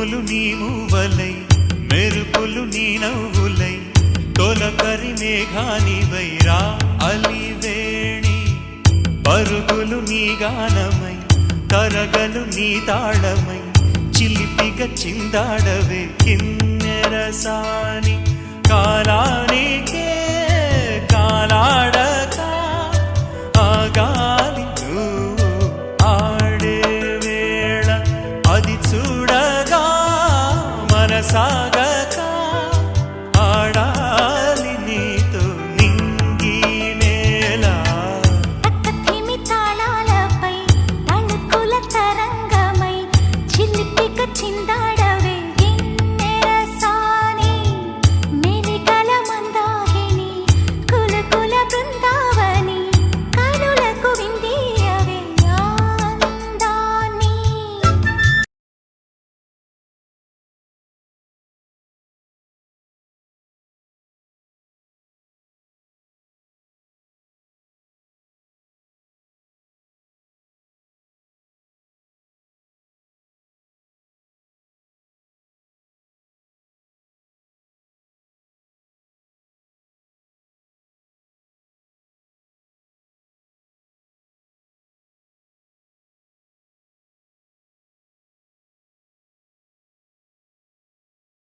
పువ్వులు నీ మూవలై మెరుపులు నీ నవ్వులై తొలకరి మేఘానివై రా అలివేణి పరుగులు నీ గానమై తరగలు నీ తాళమై చిలిపిగా చిందాడవే కిన్నెరసాని కాలానికే కాలాడక ఆగాలి నువ్వు ఆడే వేళ అది చూడగా మనసా